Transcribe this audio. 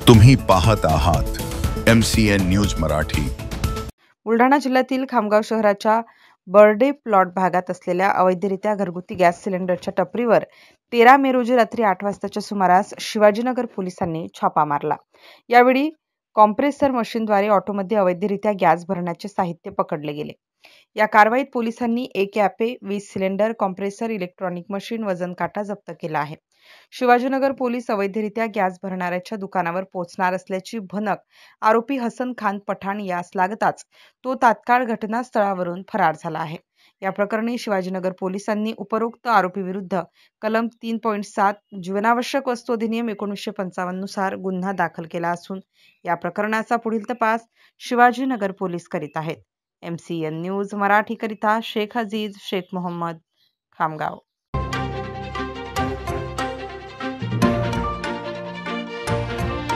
तुम्ही पाहत आहात MCN न्यूज मराठी। बुलढाणा जिल्ह्यातील खामगाव शहराच्या बर्डे प्लॉट भागात असलेल्या अवैधरित्या घरगुती गॅस सिलेंडरच्या टपरीवर 13 मे रोजी रात्री 8 वाजताच्या सुमारास शिवाजीनगर पोलिसांनी छापा मारला। यावेळी कॉम्प्रेसर मशीनद्वारे ऑटोमध्ये अवैधरित्या गॅस भरण्याचे साहित्य पकडले गेले। या कारवाईत पोलिसांनी 1 Ape, 20 cylinder, compressor, electronic machine, वजन काटा जप्त केला आहे। शिवाजीनगर पोलीस अवैधरित्या गॅस भरणाऱ्याच्या दुकानावर पोहोचणार असल्याची भनक आरोपी हसन खान पठाण यास लागताच तो तात्काळ घटनास्थळावरून फरार झाला आहे। या प्रकरणी शिवाजीनगर पोलिसांनी उपरोक्त आरोपी विरुद्ध कलम 3.7 जीवनावश्यक वस्तू अधिनियम 1955 नुसार गुन्हा दाखल केला असून या प्रकरणाचा पुढील तपास शिवाजीनगर पोलीस करीत आहेत। MCN न्यूज मराठी करिता शेख अजीज शेख मोहम्मद, खामगाव।